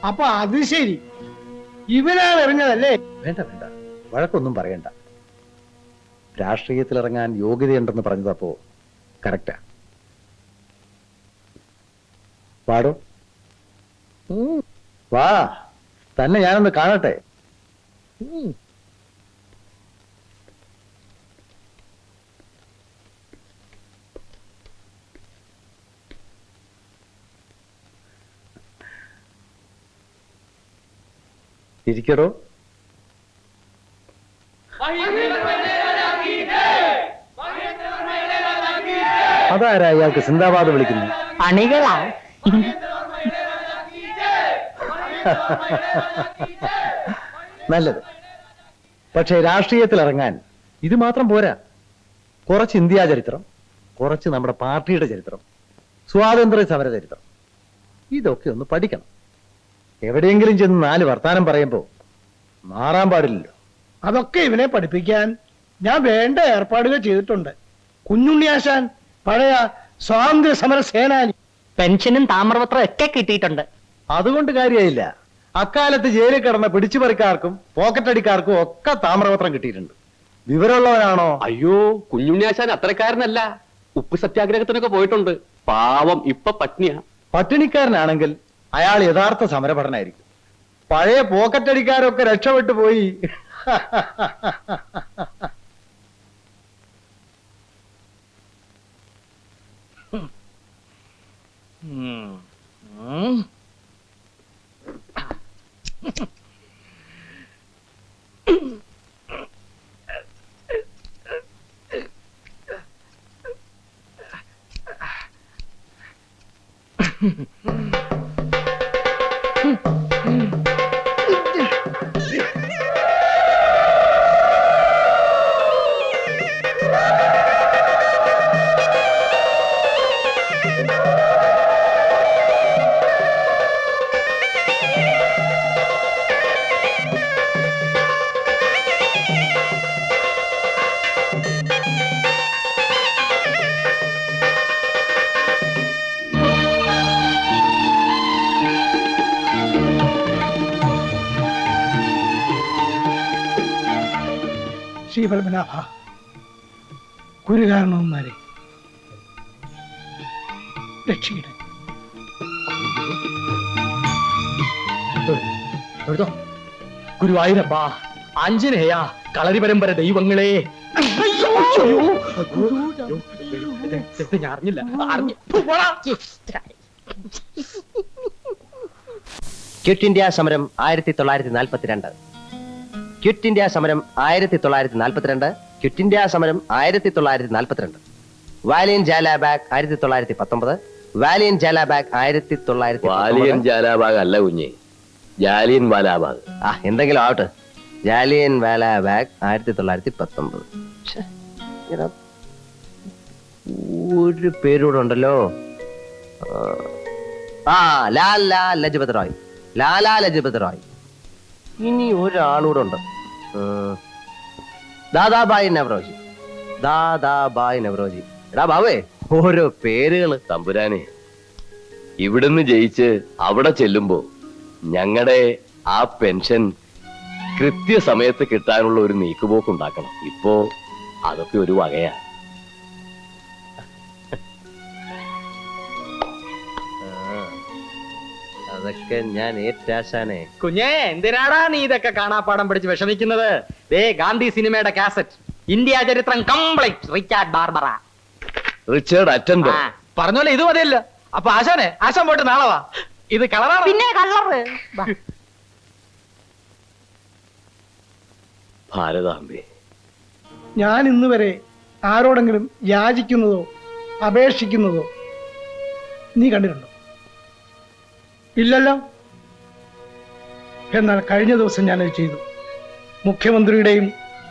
അപ്പൊ അത് ശരി, ഇവനാണ് എറിഞ്ഞതല്ലേ? വേണ്ട വേണ്ട, വഴക്കൊന്നും പറയണ്ട. രാഷ്ട്രീയത്തിലിറങ്ങാൻ യോഗ്യതയുണ്ടെന്ന് പറഞ്ഞതപ്പോ കറക്റ്റാ. വാടോ, വാ, തന്നെ ഞാനൊന്ന് കാണട്ടെ. ഇരിക്കടോ. അതാരാ ഇയാൾക്ക് സിന്ദാബാദ് വിളിക്കുന്നു? അണികളാ. നല്ലത്. പക്ഷേ രാഷ്ട്രീയത്തിൽ ഇറങ്ങാൻ ഇത് മാത്രം പോരാ. കുറച്ച് ഇന്ത്യാ ചരിത്രം, കുറച്ച് നമ്മുടെ പാർട്ടിയുടെ ചരിത്രം, സ്വാതന്ത്ര്യ സമര ചരിത്രം, ഇതൊക്കെ ഒന്ന് പഠിക്കണം. എവിടെയെങ്കിലും ചെന്ന് 4 വർത്താനം പറയുമ്പോ മാറാൻ പാടില്ലല്ലോ. അതൊക്കെ ഇവനെ പഠിപ്പിക്കാൻ ഞാൻ വേണ്ട ഏർപ്പാടുകൾ ചെയ്തിട്ടുണ്ട്. കുഞ്ഞുണ്ണിയാശാൻ പഴയ സ്വാതന്ത്ര്യ സമര സേനാനി, പെൻഷനും താമ്രപത്രം ഒക്കെ കിട്ടിയിട്ടുണ്ട്. അതുകൊണ്ട് കാര്യമായില്ല. അക്കാലത്ത് ജയിലിൽ കിടന്ന പിടിച്ചുപറിക്കാർക്കും പോക്കറ്റടിക്കാർക്കും ഒക്കെ താമ്രപത്രം കിട്ടിയിട്ടുണ്ട്. വിവരമുള്ളവനാണോ? അയ്യോ, കുഞ്ഞുണ്ണിയാശാൻ അത്രക്കാരനല്ല. ഉപ്പ് സത്യാഗ്രഹത്തിനൊക്കെ പോയിട്ടുണ്ട്. പാവം ഇപ്പൊ പത്നിയാ. പട്ടിണിക്കാരനാണെങ്കിൽ അയാൾ യഥാർത്ഥ സമരഭടനായിരിക്കും. പഴയ പോക്കറ്റടിക്കാരൊക്കെ രക്ഷപ്പെട്ടു പോയി. ശ്രീപത്മനാഭ, ഗുരുകാരണവന്മാരെ രക്ഷിക്കട്ടെ. ഗുരുവായൂരപ്പ, ആഞ്ജനേയ, കളരി പരമ്പര ദൈവങ്ങളെ. ഞാൻ അറിഞ്ഞില്ല. ക്വിറ്റ് ഇന്ത്യ സമരം 1942. ക്വിറ്റ് ഇന്ത്യ സമരം 1942. ക്വിറ്റ് ഇന്ത്യ സമരം 1942. വാലിയൻ ജാലാബാഗ് 1919. വാലിയൻ ജാലാബാഗ് 1919. വാലിയൻ ജാലാബാഗ് അല്ല കുഞ്ഞെ, ജാലിയൻ വാലാബാഗ്. എന്തെങ്കിലും ആവട്ടെ. ജാലിയൻ വാലാബാഗ് 1919. ഒരു പേരൂടെ ഉണ്ടല്ലോ. ലാലാ ലജ്പത് റായ്. ലാലാ ലജ്പത് റായ്. ഇനി ഒരാളൂടെ ഉണ്ട്. ദാദാബായി നവറോജി. ദാദാബായി നവറോജി. എടാ ബാവേ, ഓരോ പേരുകള്. തമ്പുരാനെ, ഇവിടുന്ന് ജയിച്ച് അവിടെ ചെല്ലുമ്പോ ഞങ്ങളുടെ ആ പെൻഷൻ കൃത്യസമയത്ത് കിട്ടാനുള്ള ഒരു നീക്കുപോക്ക് ഉണ്ടാക്കണം. ഇപ്പോ അതൊക്കെ ഒരു വകയാ. അതൊക്കെ ഞാൻ ഏറ്റാശാനെ. കുഞ്ഞേ, എന്തിനാടാ നീ ഇതൊക്കെ കാണാപ്പാടം പഠിച്ച് വിഷമിക്കുന്നത്? ദേ ഗാന്ധി സിനിമയുടെ കാസറ്റ്, ഇന്ത്യ ചരിത്രം കംപ്ലീറ്റ്, റിച്ചാർഡ് ബാർബറ. റിച്ചാർഡ് അറ്റൻഡർ പറഞ്ഞോലെ ഇത് മതിയല്ല. അപ്പൊ ആശാനെ, ആശാൻ പോയിട്ട് നാളെ വാ. ഇത് കളറാണ്. പിന്നെ കളറ്. ഭാരതാംബേ, ഞാൻ ഇന്ന് വരെ ആരോടെങ്കിലും യാചിക്കുന്നതോ അപേക്ഷിക്കുന്നതോ നീ കണ്ടിട്ടുണ്ടോ? ഇല്ലല്ലോ. എന്നാൽ കഴിഞ്ഞ ദിവസം ഞാനത് ചെയ്തു. മുഖ്യമന്ത്രിയുടെയും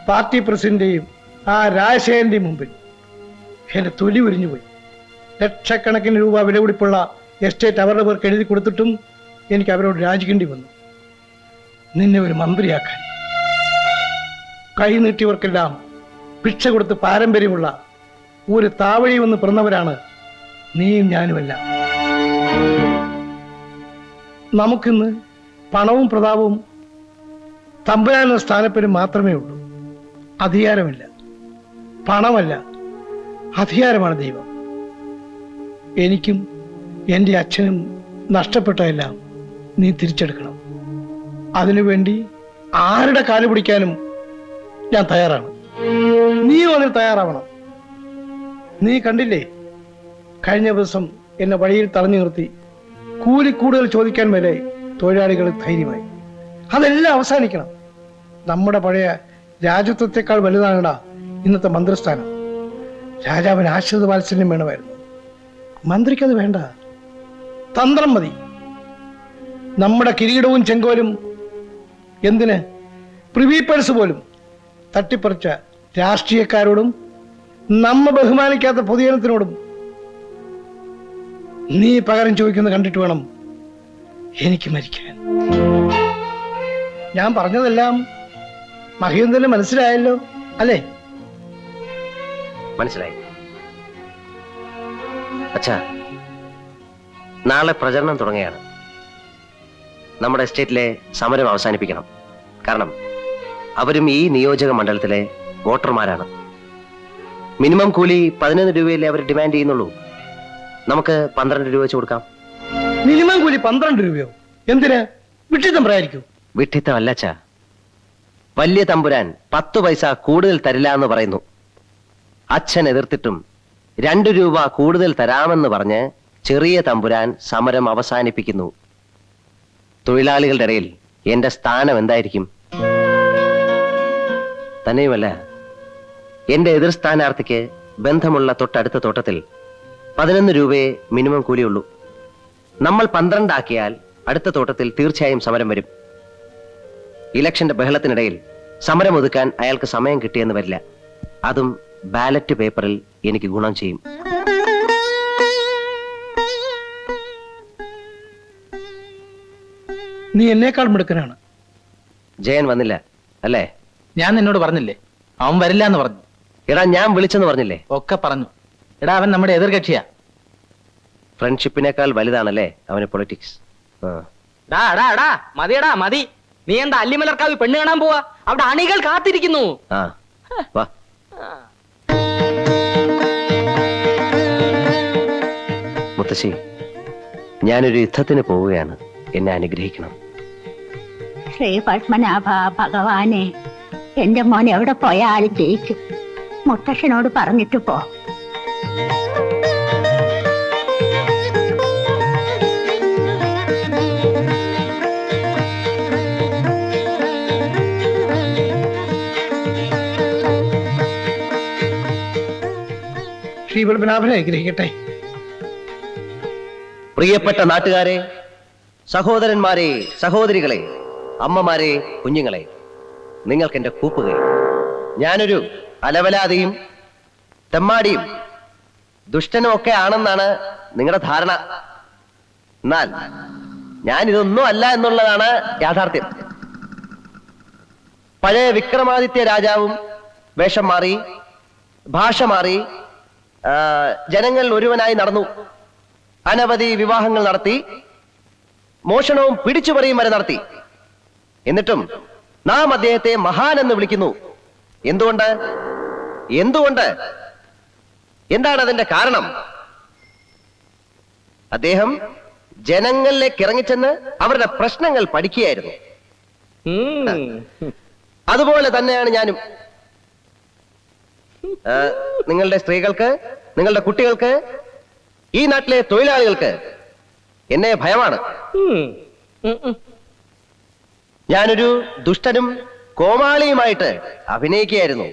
പാർട്ടി പ്രസിഡന്റിന്റെയും ആ രാജശേഖരന്റെയും മുമ്പിൽ എന്റെ തൊലി ഉരിഞ്ഞുപോയി. ലക്ഷക്കണക്കിന് രൂപ വില പിടിപ്പുള്ള എസ്റ്റേറ്റ് അവരുടെ പേർക്ക് എഴുതി കൊടുത്തിട്ടും എനിക്ക് അവരോട് രാജിക്കേണ്ടി വന്നു. നിന്നെ ഒരു മന്ത്രിയാക്കാൻ. കൈ നീട്ടിയവർക്കെല്ലാം ഭിക്ഷ കൊടുത്ത് പാരമ്പര്യമുള്ള ഒരു താവഴി വന്ന് പിറന്നവരാണ് നീയും ഞാനുമെല്ലാം. നമുക്കിന്ന് പണവും പ്രതാപവും തമ്പുരാനുള്ള സ്ഥാനപ്പേരും മാത്രമേ ഉള്ളൂ. അധികാരമില്ല. പണമല്ല, അധികാരമാണ് ദൈവം. എനിക്കും എൻ്റെ അച്ഛനും നഷ്ടപ്പെട്ടതെല്ലാം നീ തിരിച്ചെടുക്കണം. അതിനുവേണ്ടി ആരുടെ കാല് പിടിക്കാനും ഞാൻ തയ്യാറാണ്. നീയും അതിന് തയ്യാറാവണം. നീ കണ്ടില്ലേ, കഴിഞ്ഞ ദിവസം എന്നെ വഴിയിൽ തടഞ്ഞു നിർത്തി കൂലി കൂടുതൽ ചോദിക്കാൻ വരെ തൊഴിലാളികൾ ധൈര്യമായി. അതെല്ലാം അവസാനിക്കണം. നമ്മുടെ പഴയ രാജത്വത്തെക്കാൾ വലുതാണടാ ഇന്നത്തെ മന്ത്രിസ്ഥാനം. രാജാവിന് ആശ്രിത വാത്സല്യം വേണമായിരുന്നു. മന്ത്രിക്കത് വേണ്ട, തന്ത്രം മതി. നമ്മുടെ കിരീടവും ചെങ്കോലും എന്തിന് പ്രിവി പേഴ്സ് പോലും തട്ടിപ്പറിച്ച രാഷ്ട്രീയക്കാരോടും നമ്മ ബഹുമാനിക്കാത്ത പൊതുജനത്തിനോടും നീ പകരം ചോദിക്കുന്നത് കണ്ടിട്ട് വേണം എനിക്ക് മരിക്കാൻ. ഞാൻ പറഞ്ഞതെല്ലാം മഹേന്ദ്രന് മനസ്സിലായല്ലോ അല്ലേ? മനസ്സിലായി. അച്ഛാ, നാളെ പ്രചരണം തുടങ്ങുകയാണ്. നമ്മുടെ എസ്റ്റേറ്റിലെ സമരം അവസാനിപ്പിക്കണം. കാരണം അവരും ഈ നിയോജക മണ്ഡലത്തിലെ വോട്ടർമാരാണ്. മിനിമം കൂലി 11 രൂപയല്ലേ അവർ ഡിമാൻഡ് ചെയ്യുന്നുള്ളൂ. നമുക്ക് 12 രൂപ വെച്ച് കൊടുക്കാം. മിനിമം കൂലി 12 രൂപയോ? എന്തിന്? വിട്ടിത്തം പറയായിരിക്കും. വിട്ടിത്തമല്ല അച്ഛാ, വലിയ തമ്പുരാൻ 10 പൈസ കൂടുതൽ തരില്ല എന്ന് പറയുന്നു. അച്ഛൻ എതിർത്തിട്ടും 2 രൂപ കൂടുതൽ തരാമെന്ന് പറഞ്ഞ് ചെറിയ തമ്പുരാൻ സമരം അവസാനിപ്പിക്കുന്നു. തൊഴിലാളികളുടെ ഇടയിൽ എന്റെ സ്ഥാനം എന്തായിരിക്കും? തന്നെയുമല്ല, എന്റെ എതിർ സ്ഥാനാർത്ഥിക്ക് ബന്ധമുള്ള തൊട്ടടുത്ത തോട്ടത്തിൽ 11 രൂപയെ മിനിമം കൂലിയുള്ളൂ. നമ്മൾ 12 ആക്കിയാൽ അടുത്ത തോട്ടത്തിൽ തീർച്ചയായും സമരം വരും. ഇലക്ഷന്റെ ബഹളത്തിനിടയിൽ സമരം ഒതുക്കാൻ അയാൾക്ക് സമയം കിട്ടിയെന്ന് വരില്ല. അതും ബാലറ്റ് പേപ്പറിൽ എനിക്ക് ഗുണം ചെയ്യും. നീ എന്നേക്കാൾ മിടുക്കനാണ്. ജയൻ വന്നില്ല അല്ലേ? ഞാൻ നിന്നോട് പറഞ്ഞില്ലേ അവൻ വരില്ല എന്ന് പറഞ്ഞു? എടാ, ഞാൻ വിളിച്ചെന്ന് പറഞ്ഞില്ലേ? ഒക്കെ പറഞ്ഞു. എടാ, അവൻ നമ്മുടെ എതിർകക്ഷിയാ. ഫ്രണ്ട്ഷിപ്പിനേക്കാൾ വലുതാണല്ലേ അവന് പൊളിറ്റിക്സ്. മതിയടാ മതി. നീ എന്താ അല്ലിമലർക്കാവ് പെണ്ണ് കാണാൻ പോവാ? അവിടെ അണികൾ കാത്തിരിക്കുന്നു. ആ, വാ. മുത്തശ്ശി, ഞാനൊരു യുദ്ധത്തിന് പോവുകയാണ്. എന്നെ അനുഗ്രഹിക്കണം. ശ്രീ പത്മനാഭ ഭഗവാനെ, എന്റെ മോൻ എവിടെ പോയാലും ജയിക്കും. മുത്തശ്ശനോട് പറഞ്ഞിട്ട് പോ. ശ്രീ പത്മനാഭനെ ഗ്രഹിക്കട്ടെ. പ്രിയപ്പെട്ട നാട്ടുകാരെ, സഹോദരന്മാരെ, സഹോദരികളെ, അമ്മമാരെ, കുഞ്ഞുങ്ങളെ, നിങ്ങൾക്ക് എന്റെ കൂപ്പുകൈ. ഞാനൊരു അലവലാതിയും തെമ്മാടിയും ദുഷ്ടനും ഒക്കെ ആണെന്നാണ് നിങ്ങളുടെ ധാരണ. എന്നാൽ ഞാൻ ഇതൊന്നും അല്ല എന്നുള്ളതാണ് യാഥാർത്ഥ്യം. പഴയ വിക്രമാദിത്യ രാജാവും വേഷം മാറി, ഭാഷ മാറി, ജനങ്ങൾ ഒരുവനായി നടന്നു. അനവധി വിവാഹങ്ങൾ നടത്തി, മോഷണവും പിടിച്ചുപറിയും വരെ നടത്തി. എന്നിട്ടും നാം അദ്ദേഹത്തെ മഹാൻ എന്ന് വിളിക്കുന്നു. എന്തുകൊണ്ട്? എന്താണ് അതിന്റെ കാരണം? അദ്ദേഹം ജനങ്ങളിലേക്ക് ഇറങ്ങിച്ചെന്ന് അവരുടെ പ്രശ്നങ്ങൾ പഠിക്കുകയായിരുന്നു. അതുപോലെ തന്നെയാണ് ഞാനും. നിങ്ങളുടെ സ്ത്രീകൾക്ക്, നിങ്ങളുടെ കുട്ടികൾക്ക്, ഈ നാട്ടിലെ തൊഴിലാളികൾക്ക് എന്നെ ഭയമാണ്. ഞാനൊരു ദുഷ്ടനും കോമാളിയുമായിട്ട് അഭിനയിക്കുകയായിരുന്നു.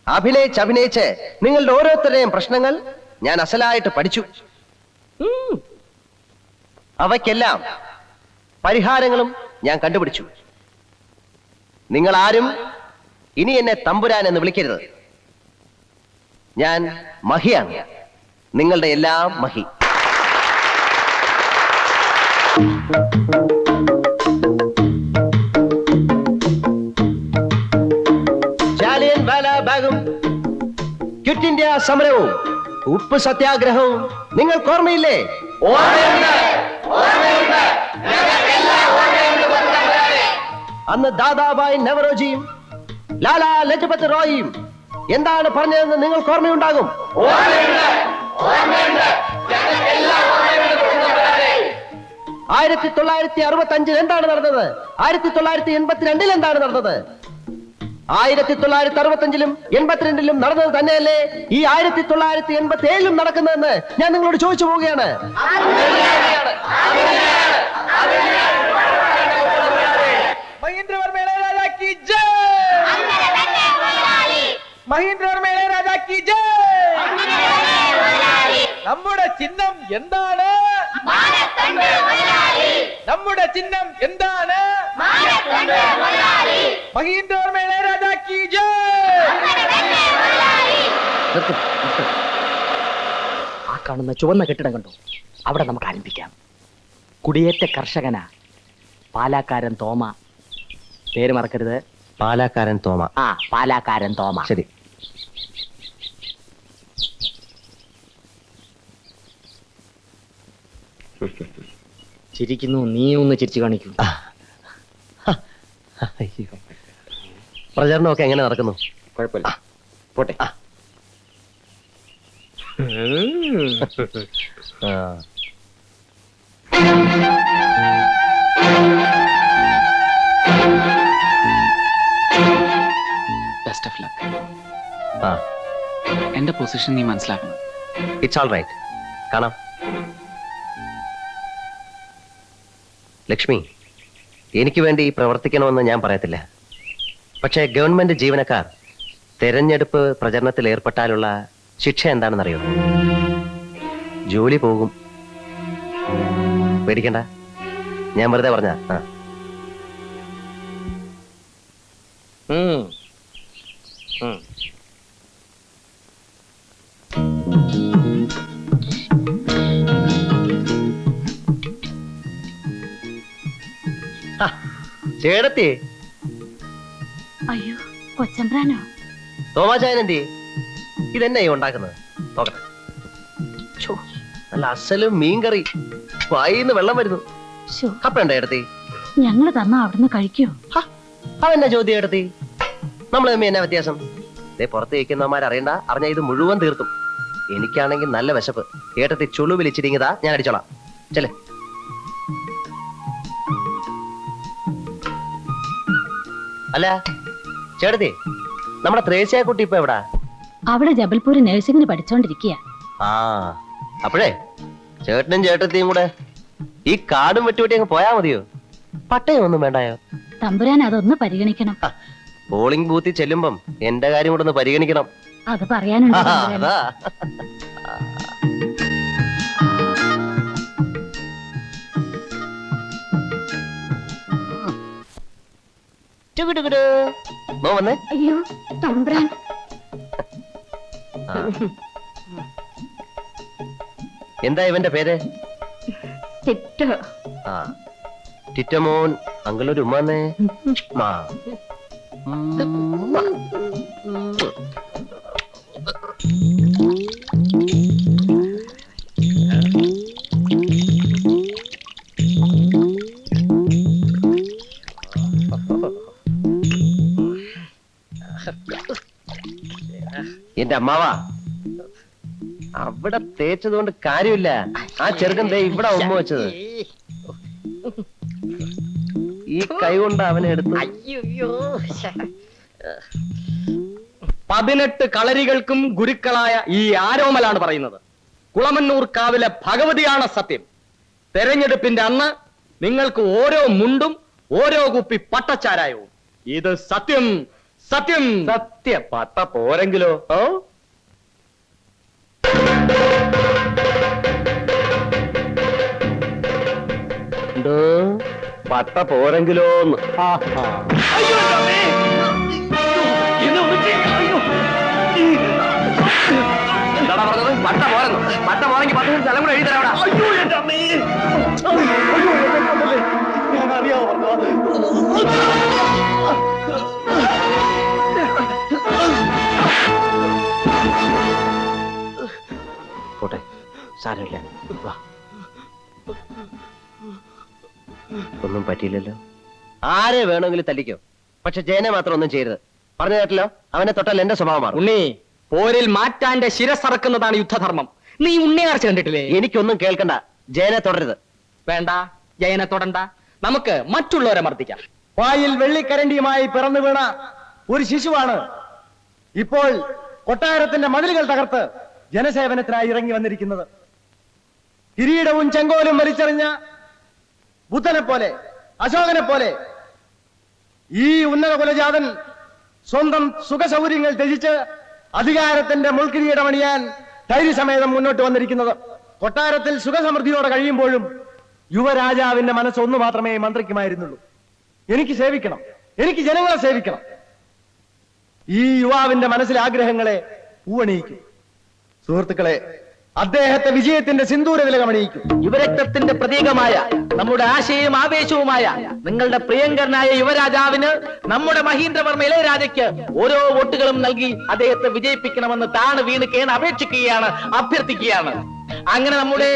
അഭിനയിച്ച് നിങ്ങളുടെ ഓരോരുത്തരുടെയും പ്രശ്നങ്ങൾ ഞാൻ അസലായിട്ട് പഠിച്ചു. അവയ്ക്കെല്ലാം പരിഹാരങ്ങളും ഞാൻ കണ്ടുപിടിച്ചു. നിങ്ങൾ ആരും ഇനി എന്നെ തമ്പുരാൻ എന്ന് വിളിക്കരുത്. ഞാൻ മഹിയാണ്, നിങ്ങളുടെ എല്ലാം മഹി. ജാലിയൻ വാലാബാഗും ക്വിറ്റ് ഇന്ത്യ സമരവും ഉപ്പ് സത്യാഗ്രഹവും നിങ്ങൾക്ക് ഓർമ്മയില്ലേ? അന്ന് ദാദാബായ് നവറോജിയും ലാലാ ലജ്പത് റോയിയും എന്താണ് പറഞ്ഞതെന്ന് നിങ്ങൾക്ക് ഓർമ്മയുണ്ടാകും. 1965 എന്താണ് നടന്നത്? 1982 എന്താണ് നടന്നത്? 1965-ലും 82-ലും നടന്നത് തന്നെയല്ലേ ഈ 1987-ലും നടക്കുന്നതെന്ന് ഞാൻ നിങ്ങളോട് ചോദിച്ചു പോവുകയാണ്. മഹീന്ദ്രവർമ്മ ഇളയരാജ കി ജയ്! മഹീന്ദ്രവർമ്മ ഇളയരാജ കി ജയ്! നമ്മുടെ ചിഹ്നം എന്താണ്? നമ്മുടെ ചിഹ്നം എന്താണ്? മഹീന്ദ്രവർമ്മ ഇളയരാജ കി ജയ്! ആ കാണുന്ന ചുവന്ന കെട്ടിടം കണ്ടു, അവിടെ നമുക്ക് ആരംഭിക്കാം. കുടിയേറ്റ കർഷകന പാലാക്കാരൻ തോമ. പേര് മറക്കരുത്. പാലാക്കാരൻ തോമ. ആ, പാലാക്കാരൻ തോമ. ശരി. ചിരിക്കുന്നു, നീ ഒന്ന് ചിരിച്ചു കാണിക്കൂ. പ്രചരണമൊക്കെ എങ്ങനെ നടക്കുന്നു? കുഴപ്പമില്ല, പോട്ടെ. Best of luck. ആ, എന്റെ പൊസിഷൻ നീ മനസ്സിലാക്കണം. It's all right. കാണാം. ലക്ഷ്മി, എനിക്ക് വേണ്ടി പ്രവർത്തിക്കണമെന്ന് ഞാൻ പറയത്തില്ല. പക്ഷേ ഗവൺമെന്റ് ജീവനക്കാർ തെരഞ്ഞെടുപ്പ് പ്രചരണത്തിൽ ഏർപ്പെട്ടാലുള്ള ശിക്ഷ എന്താണെന്നറിയോ? ജോലി പോകും. പേടിക്കണ്ട, ഞാൻ വെറുതെ പറഞ്ഞ. ചേടത്തി അയ്യോ, കൊച്ചമ്പ്രാനോ? തോമാചായനെന്തി ഇതെന്നെ ഉണ്ടാക്കുന്നത്? നോക്കട്ടെ. നല്ല അസലും മീൻകറി, വായിന്ന് വെള്ളം വരുന്നു. അപ്പണ്ട ഏടത്തി, ഞങ്ങള് തന്നാ അവിടുന്ന് കഴിക്കോ? അതെന്നാ ചോദ്യം ഏടത്തി? നമ്മൾ തമ്മി എന്നാ വ്യത്യാസം? ഇതേ പുറത്ത് വയ്ക്കുന്നവന്മാർ അറിയണ്ട, അറിഞ്ഞ ഇത് മുഴുവൻ തീർത്തും. എനിക്കാണെങ്കിൽ നല്ല വിശപ്പ്. ഏട്ടത്തി ചുളു വിളിച്ചിരിങ്ങതാ, ഞാൻ അടിച്ചോളാം. ചെല്ലേ. അല്ല ചേട്ടത്തി, നമ്മുടെ ത്രേസ്യാക്കുട്ടി ഇപ്പൊ എവിടാ? അവിടെ ജബൽപൂർ നഴ്സിംഗിന് പഠിച്ചോണ്ടിരിക്കുക. ആ, അപ്പോഴേ ചേട്ടനും ചേട്ടത്തിയും കൂടെ ഈ കാടും വെട്ടുവെട്ടി അങ്ങ് പോയാ മതിയോ? പട്ടയം ഒന്നും വേണ്ടായോ? തമ്പുരാൻ അതൊന്ന് പരിഗണിക്കണം. പോളിംഗ് ബൂത്തിൽ ചെല്ലുമ്പം എന്റെ കാര്യം കൂടെ ഒന്ന് പരിഗണിക്കണം. അത് പറയാനുണ്ട് തമ്പുരാന്. അതാ. വന്നേ. അയ്യോ തമ്പുരാൻ. എന്താ ഇവന്റെ പേര്? ടിറ്റോ. ആ, ടിറ്റമോൻ. അങ്കിളൊരു ഉമ്മാന്നേ. മാ. എന്റെ അമ്മാവാ, അവിടെ തേച്ചത് കൊണ്ട് കാര്യമില്ല. ആ ചെറുക്കൻ ദേ ഇവിടെ ഉമ്മ വെച്ചത്. ഈ കൈ കൊണ്ട് അവനെ എടുത്തു. 18 കളരികൾക്കും ഗുരുക്കളായ ഈ ആരോമലാണ് പറയുന്നത്. കുളമന്നൂർ കാവിലെ ഭഗവതിയാണ് സത്യം. തെരഞ്ഞെടുപ്പിന്റെ അന്ന് നിങ്ങൾക്ക് ഓരോ മുണ്ടും ഓരോ കുപ്പി പട്ടച്ചാരായവും. ഇത് സത്യം, സത്യം. സത്യ പട്ട പോരെങ്കിലോ? ഓ, എന്തോ പട്ട പോരെങ്കിലോന്ന്. എന്താടാ പറഞ്ഞത്? പട്ട പോരെന്നു? പട്ട പോരെങ്കിൽ 10 സ്ഥലം കൂടെ എഴുതി തരാം. പോട്ടെ, സാരമില്ല. വാ. ഒന്നും പറ്റിയില്ലല്ലോ. ആരെ വേണമെങ്കിലും തല്ലിക്കോ, പക്ഷെ ജയനെ മാത്രം ഒന്നും ചെയ്യരുത്. പറഞ്ഞു കേട്ടല്ലോ, അവനെ തൊട്ടാൽ എന്റെ സ്വഭാവം മാറും. ഉണ്ണി, പോരിൽ മാറ്റാന്റെ ശിരസറക്കുന്നതാണ് യുദ്ധധർമ്മം. നീ ഉണ്ണിയാർച്ച കണ്ടിട്ടില്ലേ? എനിക്കൊന്നും കേൾക്കണ്ട, ജയനെ തുടരുത്. വേണ്ട, ജയനെ തൊടണ്ട. നമുക്ക് മറ്റുള്ളവരെ മർദ്ദിക്കാം. വായിൽ വെള്ളിക്കരണ്ടിയുമായി പിറന്നു വീണ ഒരു ശിശുവാണ് ഇപ്പോൾ കൊട്ടാരത്തിന്റെ മതിലുകൾ തകർത്ത് ജനസേവനത്തിനായി ഇറങ്ങി വന്നിരിക്കുന്നത്. കിരീടവും ചെങ്കോലും വലിച്ചെറിഞ്ഞ ബുദ്ധനെ പോലെ, അശോകനെ പോലെ ഈ ഉന്നത കുലജാതൻ സ്വന്തം സുഖസൗകര്യങ്ങൾ ത്യജിച്ച് അധികാരത്തിന്റെ മുൾക്കിരീടമണിയാൻ ധൈര്യസമേതം മുന്നോട്ട് വന്നിരിക്കുന്നത്. കൊട്ടാരത്തിൽ സുഖസമൃദ്ധിയോടെ കഴിയുമ്പോഴും യുവരാജാവിന്റെ മനസ്സ് ഒന്നു മാത്രമേ മന്ത്രിക്കുമായിരുന്നുള്ളൂ: എനിക്ക് സേവിക്കണം, എനിക്ക് ജനങ്ങളെ സേവിക്കണം. ഈ യുവാവിന്റെ മനസ്സിലെ ആഗ്രഹങ്ങളെ പൂവണിയിക്കും. സുഹൃത്തുക്കളെ, അദ്ദേഹത്തെ വിജയത്തിന്റെ സിന്ദൂര തിലകമണിയിക്കും. യുവരക്തത്തിന്റെ പ്രതീകമായ നമ്മുടെ ആശയവും ആവേശവുമായ നിങ്ങളുടെ പ്രിയങ്കരനായ യുവരാജാവിന് നമ്മുടെ മഹീന്ദ്രവർമ്മ ഇളയരാജയ്ക്ക് ഓരോ വോട്ടുകളും നൽകി അദ്ദേഹത്തെ വിജയിപ്പിക്കണമെന്ന് താണ് വീണ് കേണ് അപേക്ഷിക്കുകയാണ്, അഭ്യർത്ഥിക്കുകയാണ്. അങ്ങനെ നമ്മുടെ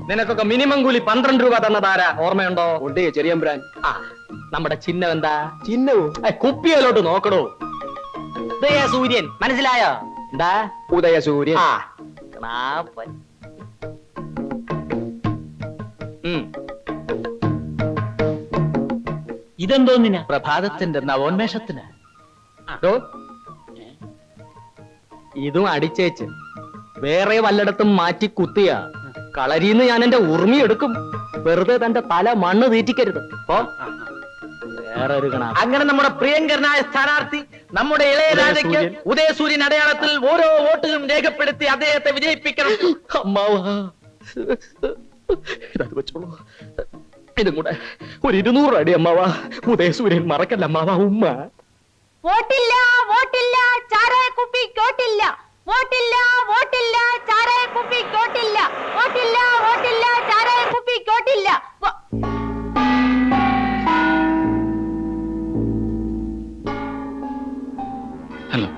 നിനക്കൊക്കെ മിനിമം കൂലി 12 രൂപ തന്നതാരാ ഓർമ്മയുണ്ടോ? ഉണ്ടേ ചെറിയമ്പ്രാൻ. ആ, നമ്മുടെ ചിഹ്നം എന്താ? ചിഹ്നവും കുപ്പിയിലോട്ട് നോക്കണോ. ഉദയസൂര്യൻ, മനസ്സിലായോ? എന്താ? ഉദയസൂര്യൻ. ആ, ക്ലാപ്പൻ. ഇതെന്തോന്നിനാ? പ്രഭാതത്തിന്റെ നവോന്മേഷത്തിന്. ദോ, ഇതും അടിച്ചേച്ച് വേറെ വല്ലയിടത്തും മാറ്റി കുത്തിയ കളരിന്ന് ഞാൻ എന്റെ ഉറുമി എടുക്കും. വെറുതെ തന്റെ തല മണ്ണ് തീറ്റിക്കരുത്. ഓ, വേറൊരു കണ. അങ്ങനെ നമ്മുടെ പ്രിയങ്കരനായ സ്ഥാനാർത്ഥി നമ്മുടെ ഇളയരാജയ്ക്ക് ഉദയസൂര്യൻ അടയാളത്തിൽ ഓരോ വോട്ടുകളും രേഖപ്പെടുത്തി അദ്ദേഹത്തെ വിജയിപ്പിക്കണം. അമ്മാവാ, ഇതത് വെച്ചോളൂ. ഇതും കൂടെ ഒരു 200 അടി അമ്മാവാ. ഉദയസൂര്യൻ മറക്കല്ല അമ്മാവാ. ഉമ്മ വോട്ടില്ല, വോട്ടില്ല, ചാരായ കുപ്പിക്കോട്ടില്ല. വോട്ടില്ല, വോട്ടില്ല, ചാരായ കുപ്പിക്കോട്ടില്ല. വോട്ടില്ല, വോട്ടില്ല, ചാരായ കുപ്പിക്കോട്ടില്ല. ഹലോ.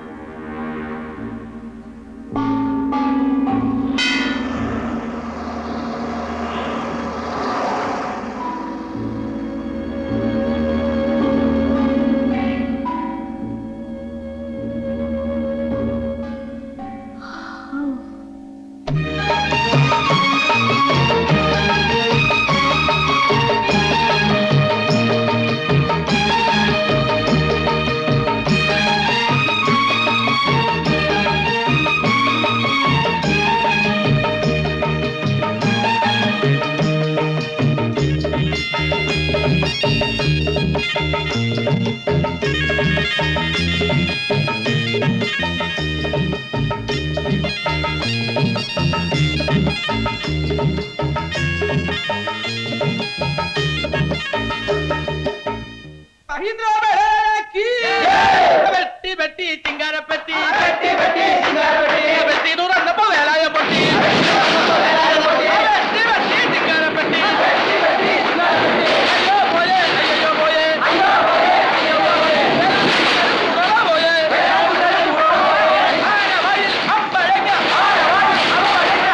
വെട്ടി വെട്ടി ചിങ്കാരപ്പെട്ടി, വെട്ടി വെട്ടി ചിങ്കാരപ്പെട്ടി, വെട്ടി തുറന്നപ്പോ വേലായ പൊട്ടി, വെട്ടി വെട്ടി ചിങ്കാരപ്പെട്ടി, വെട്ടി വെട്ടി ചിങ്കാരപ്പെട്ടി. അയ്യോ പോയേ, അയ്യോ പോയേ, അയ്യോ പോയേ, അയ്യോ പോയേ, പോയേ, ആനവായിൽ അമ്പഴങ്ങ, ആനവായിൽ അമ്പഴങ്ങ,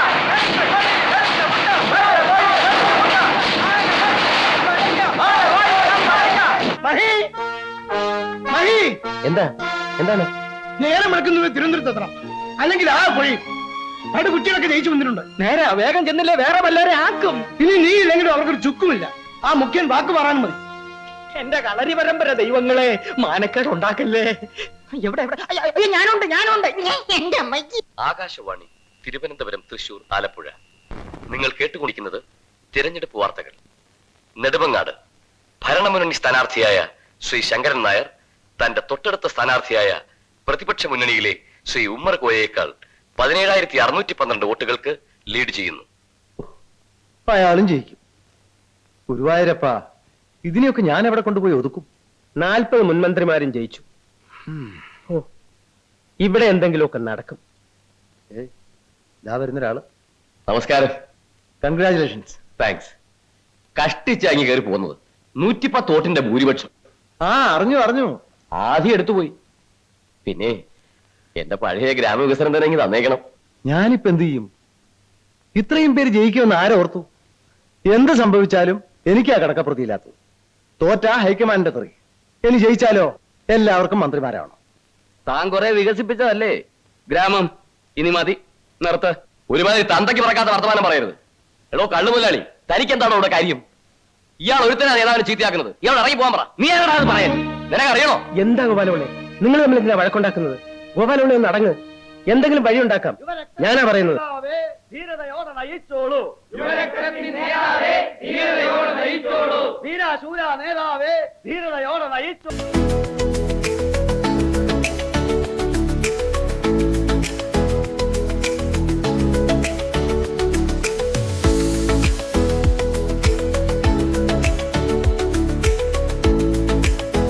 മഹി, മഹി, എന്താ, എന്താണ്? നേരം എടുക്കുന്നത് തിരുവനന്തപുരത്ത് എത്തണം, അല്ലെങ്കിൽ ആ പൊഴി അവിടെ കുട്ടികളൊക്കെ ജയിച്ചു വന്നിട്ടുണ്ട്. നേരെ വേഗം ചെന്നില്ലേ വേറെ വല്ലവരെ ആക്കും. ഇനി നീ ഇല്ലെങ്കിലും അവർക്കൊരു ചുക്കുമില്ല. ആ മുഖ്യൻ വാക്ക് പറയാൻ മതി. എന്റെ കളരി പരമ്പര ദൈവങ്ങളെ, മാനക്കേട് ഉണ്ടാക്കല്ലേ. എവിടെ എവിടെ? അയ്യോ, ഞാനുണ്ട്, ഞാനുണ്ട്. എന്റെ അമ്മയ്ക്ക്. ആകാശവാണി, തിരുവനന്തപുരം, തൃശൂർ, ആലപ്പുഴ. നിങ്ങൾ കേട്ടുകൊണ്ടിരിക്കുന്നത് തിരഞ്ഞെടുപ്പ് വാർത്തകൾ. നെടുമങ്ങാട് ഭരണമുന്നണി സ്ഥാനാർത്ഥിയായ ശ്രീ ശങ്കരൻ നായർ തന്റെ തൊട്ടടുത്ത സ്ഥാനാർത്ഥിയായ പ്രതിപക്ഷ മുന്നണിയിലെ ശ്രീ ഉമ്മർ കോയയേക്കാൾ 17,612 വോട്ടുകൾക്ക് ലീഡ് ചെയ്യുന്നു. അയാളും ജയിക്കും. ഗുരുവായൂരപ്പ, ഇതിനെയൊക്കെ ഞാൻ എവിടെ കൊണ്ടുപോയി ഒതുക്കും? 40 മുൻമന്ത്രിമാരും ജയിച്ചു. ഇവിടെ എന്തെങ്കിലുമൊക്കെ നടക്കും. ഇതാ വരുന്നൊരാള്. നമസ്കാരം. കൺഗ്രാചുലേഷൻസ്. താങ്ക്സ്. കഷ്ടിച്ചാങ്ങി കയറി പോകുന്നത് 110 വോട്ടിന്റെ ഭൂരിപക്ഷം. ആ, അറിഞ്ഞു. ആദ്യം എടുത്തുപോയി. പിന്നെ എന്റെ പഴയ ഗ്രാമവികസനം തന്നെ ഇങ്ങ് തന്നേക്കണം. ഞാനിപ്പോ എന്ത് ചെയ്യും? ഇത്രയും പേര് ജയിക്കുമെന്ന് ആരോർത്തു? എന്ത് സംഭവിച്ചാലും എനിക്കാ കടക്കപ്രതിയില്ലാത്തത്. തോറ്റ ഹൈക്കമാൻഡിന്റെ തെറി. ഇനി ജയിച്ചാലോ എല്ലാവർക്കും മന്ത്രിമാരാവണം. താൻ കുറെ വികസിപ്പിച്ചതല്ലേ ഗ്രാമം. ഇനി മതി, നിർത്ത്. ഒരുമാതിരി തന്തയ്ക്ക് പറക്കാത്ത വർത്തമാനം പറയരുത്. എടോ കള്ളുമുല്ലാളി, തനിക്ക് എന്താണോ ഇവിടെ കാര്യം? ഇയാൾ ഒരുത്തനാണ് നേതാവിനെ ചീത്തയാക്കുന്നത്. ഇയാൾ ഇറങ്ങി പോകാൻ പറ. നീ ആരാണ് അത് പറയാൻ? നിനക്കറിയണോ? എന്താ ഗോപാലപിള്ളേ, നിങ്ങൾ തമ്മിൽ എന്തിനാ വഴക്കുണ്ടാക്കുന്നത്? ഗോപാലപിള്ളേ ഒന്ന് അടങ്ങ്, എന്തെങ്കിലും വഴി ഉണ്ടാക്കാം. ഞാനാ പറയുന്നത്. ധീരതയോടെ നയിച്ചോളൂ. വീരാശൂര നേതാവേ, ധീരതയോടെ നയിച്ചോളൂ.